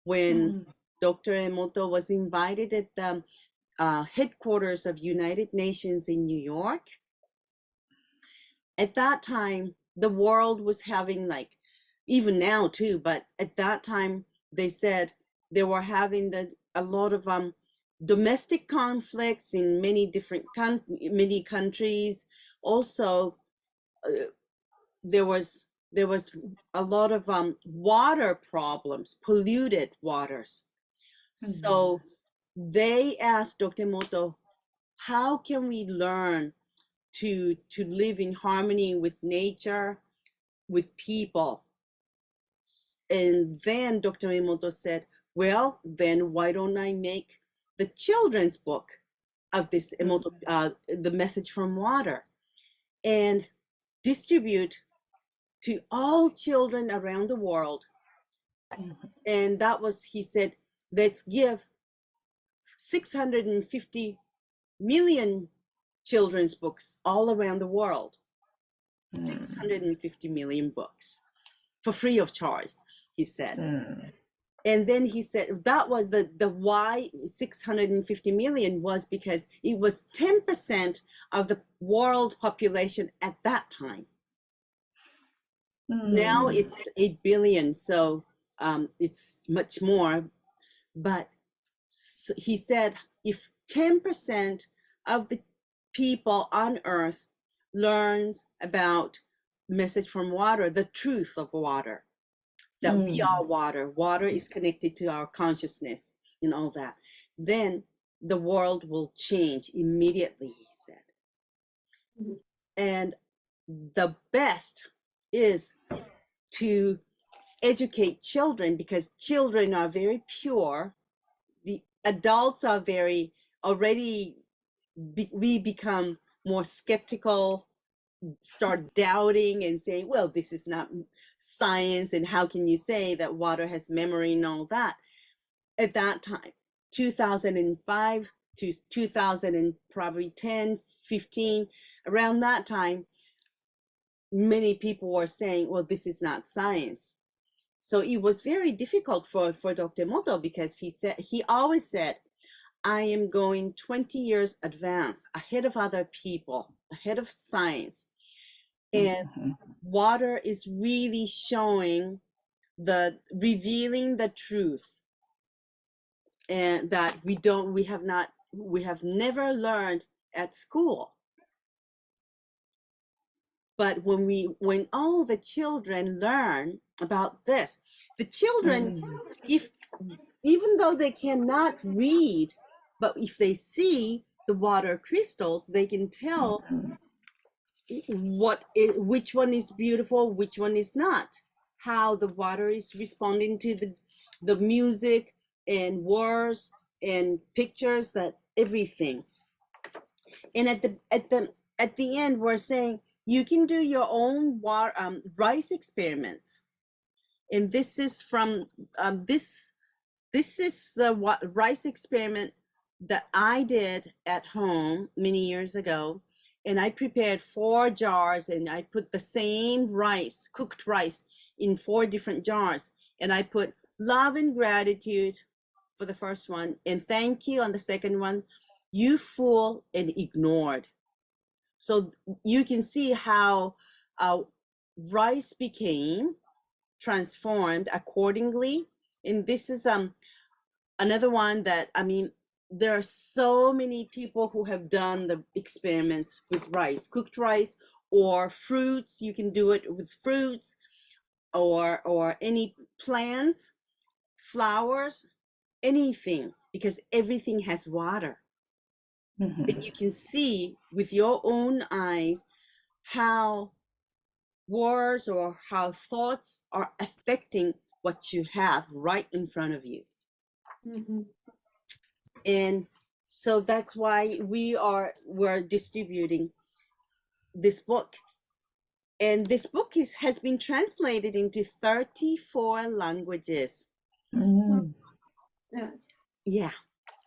when Dr. Emoto was invited at the headquarters of United Nations in New York. At that time, the world was having, like, even now too, but at that time they said they were having a lot of domestic conflicts in many different many countries. Also, there was a lot of water problems, polluted waters. So they asked Dr. Emoto, how can we learn to live in harmony with nature, with people. And then Dr. Emoto said, well, then why don't I make the children's book of this Emoto, the message from water, and distribute to all children around the world. And that was, he said, let's give 650 million children's books all around the world. 650 million books for free of charge, he said. And then he said that was the why 650 million was because it was 10% of the world population at that time. Now it's 8 billion, so it's much more. But he said if 10% of the people on earth learns about message from water, the truth of water, that we are water, water is connected to our consciousness and all that, then the world will change immediately, he said. And the best is to educate children, because children are very pure. The adults are very already, we become more skeptical, start doubting and saying, well, this is not science, and how can you say that water has memory and all that. At that time, 2005 to 2000 and probably 10, 15, around that time, many people were saying, well, this is not science. So it was very difficult for Dr. Emoto, because he always said, I am going 20 years advance, ahead of other people, ahead of science. And water is really showing revealing the truth, and that we have never learned at school. But when all the children learn about this, the children, even though they cannot read, but if they see the water crystals, they can tell which one is beautiful, which one is not, how the water is responding to the music and words and pictures, that everything. And at the end, we're saying you can do your own rice experiments. And this is from this is the rice experiment that I did at home many years ago. And I prepared 4 jars, and I put the same rice, cooked rice, in 4 different jars. And I put love and gratitude for the first one, and thank you on the second one, you fool, and ignored. So you can see how rice became transformed accordingly. And this is another one that, I mean, there are so many people who have done the experiments with rice, cooked rice, or fruits. You can do it with fruits, or any plants, flowers, anything, because everything has water. And you can see with your own eyes how words or how thoughts are affecting what you have right in front of you. And so that's why we're distributing this book. And this book has been translated into 34 languages. Yeah.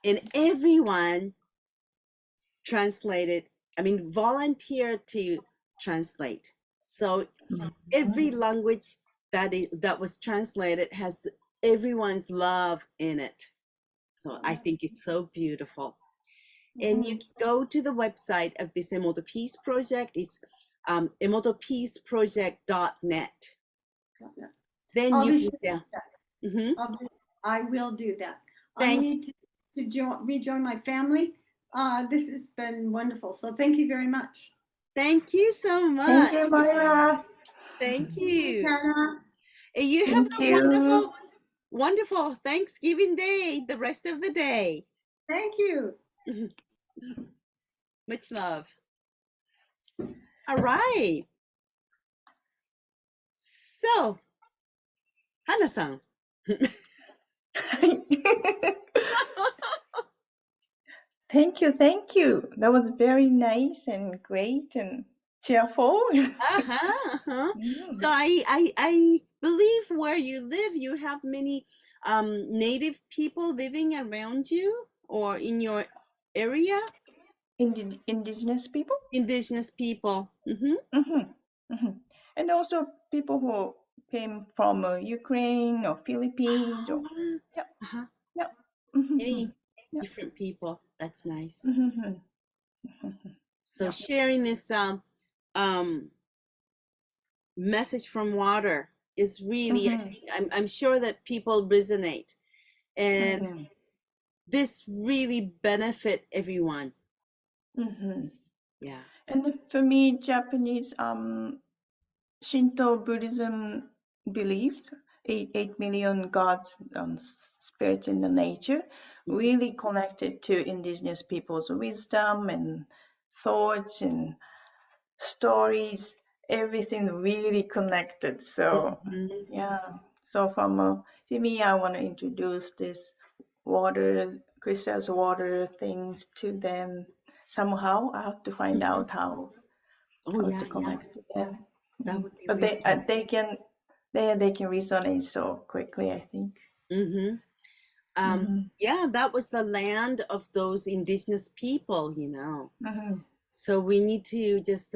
And everyone volunteered to translate. So every language that was translated has everyone's love in it. So I think it's so beautiful. And you can go to the website of this Emoto Peace Project. It's emotopeaceproject.net. Then I will do that. I need to rejoin my family. This has been wonderful. So thank you very much. Thank you so much. Thank you, Moira. Thank you. Hannah. And you have a wonderful Thanksgiving Day, the rest of the day. Thank you. Much love. All right. So, Hana-san. Thank you, thank you. That was very nice and great and cheerful. Uh-huh, uh-huh. So Mm. I believe where you live, you have many native people living around you or in your area, Indigenous people. indigenous people. Mm-hmm. Hmm. Hmm. And also people who came from Ukraine or Philippines or Ah, yeah, uh-huh. yeah. Hmm. Many Yeah. different people. That's nice. Hmm. So Yeah. sharing this um message from water is really, I Hmm. think I'm sure that people resonate, and Hmm. this really benefit everyone. Hmm. Yeah. And for me, Japanese Shinto Buddhism believes 8 million gods, spirits in the nature, Mhm. really connected to indigenous people's wisdom and thoughts and stories, everything really connected. So, Mhm. yeah. So to me, I want to introduce this water, crystals, water things to them. Somehow, I have to find Mhm. out how Oh to yeah, yeah. connect to them. That would be But really nice. they can resonate so quickly, I think. Mm-hmm. Hmm. Yeah, that was the land of those indigenous people. Hmm. So we need to just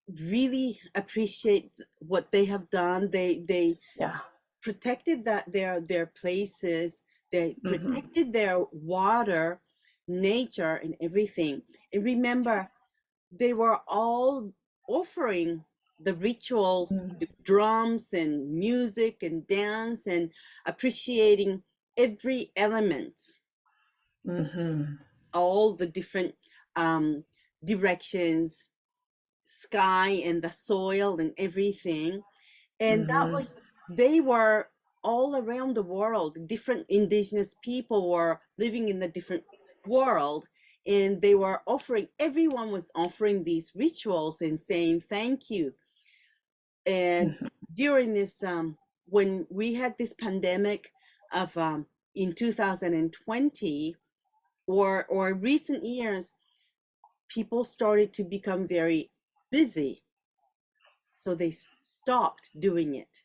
really appreciate what they have done. They Yeah. protected their places. They Hmm. protected their water, nature, and everything. And remember, they were all offering the rituals with drums and music and dance and appreciating every element, Hmm. all the different um, directions, sky and the soil and everything. And that Hmm. was, they were all around the world. Different indigenous people were living in the different world, and they were offering, everyone was offering these rituals and saying thank you. And Hmm. during this when we had this pandemic of in 2020 or recent years, people started to become very busy, so they stopped doing it.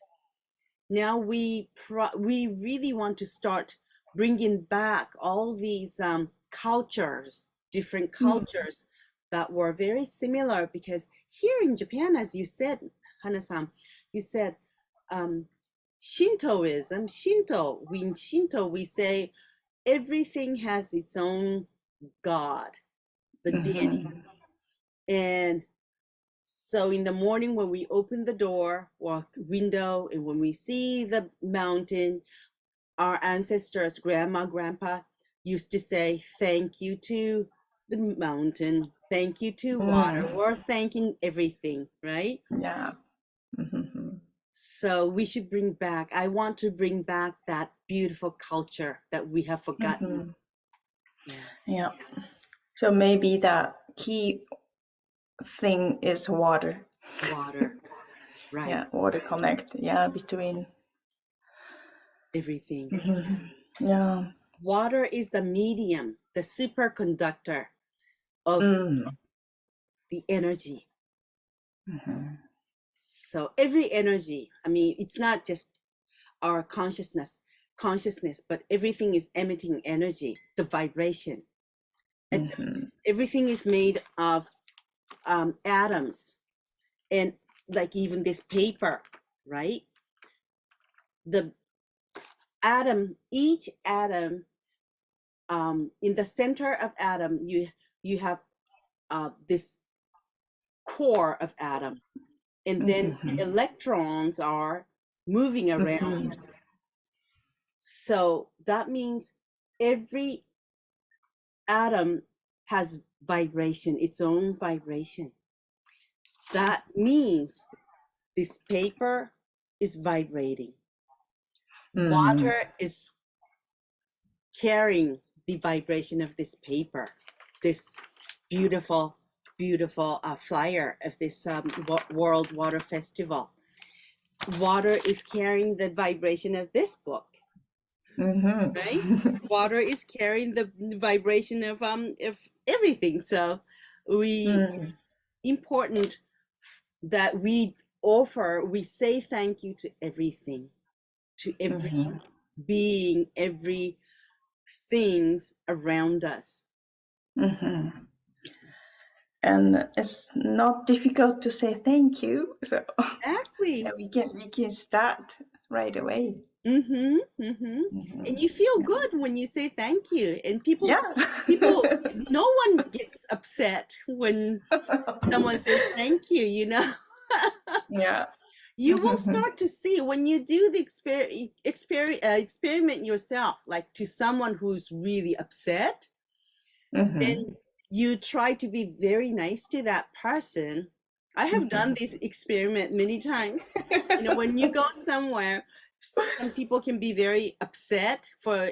Now we really want to start bringing back all these cultures, different cultures that were very similar, because here in Japan, as you said, Hana-san, you said um, Shintoism, in Shinto we say everything has its own god, the deity. Hmm. And so in the morning when we open the door or window and when we see the mountain, our ancestors, grandma, grandpa, used to say thank you to the mountain, thank you to water. Hmm. We're thanking everything, right? Yeah. Hmm. So we should bring back, I want to bring back that beautiful culture that we have forgotten. Hmm. Yeah. Yeah. So maybe the key thing is water. Water, right. Yeah, water connect. Yeah, between. Everything. Hmm. Yeah. Water is the medium, the superconductor of Mm. the energy. Hmm. So every energy, I mean, it's not just our consciousness, but everything is emitting energy, the vibration. And Hmm. everything is made of atoms, and like even this paper, right? The each atom, in the center of atom, you have this core of atom, and then Hmm. electrons are moving around. Hmm. So that means every atom has vibration, its own vibration. That means this paper is vibrating. Hmm. Water is carrying the vibration of this paper, this beautiful beautiful flyer of this World Water Festival. Water is carrying the vibration of this book, right? Water is carrying the vibration of everything. So important that we say thank you to everything, to every being, every things around us. And it's not difficult to say thank you, so Exactly. we can start right away. And you feel good when you say thank you, and people, no one gets upset when someone says thank you, you know. Yeah. You will start to see when you do the experiment yourself, like to someone who's really upset, then you try to be very nice to that person. I have done this experiment many times. You know, when you go somewhere, some people can be very upset for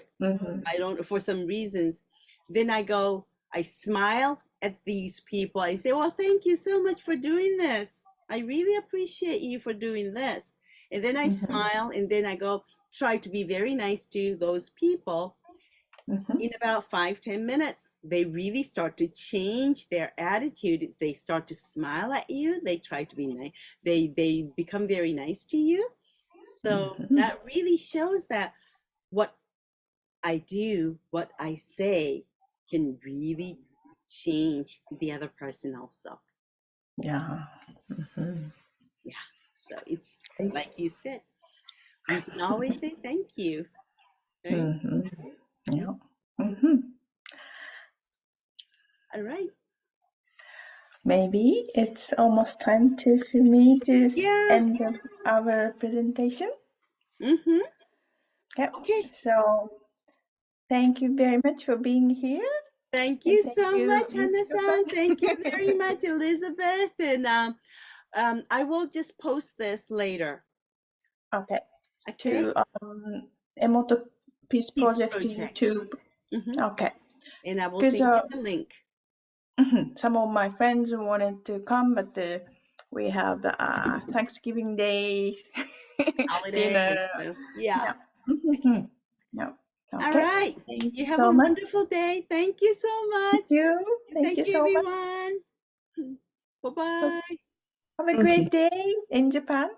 for some reasons. Then I smile at these people. I say, well, thank you so much for doing this. I really appreciate you for doing this. And then I smile, and then I go try to be very nice to those people. In about 5-10 minutes, they really start to change their attitude. They start to smile at you. They try to be nice. They become very nice to you. So that really shows that what I do, what I say can really change the other person also. Yeah. Yeah. So it's like you said, we can always say thank you. Right? Yeah. All right. Maybe it's almost time for me to end our presentation. Yeah. Okay. So thank you very much for being here. Thank you so much, Hanna-san. Thank you very much, Elizabeth. And I will just post this later. Okay. To Emoto Peace Project YouTube. Okay. And I will send you the link. Some of my friends wanted to come, but we have the Thanksgiving Day Holiday. dinner. Yeah. No. All Okay. right. Thank You you have so a much. wonderful day. Thank you so much. Thank you so everyone. much. Bye-bye. Have a great day in Japan.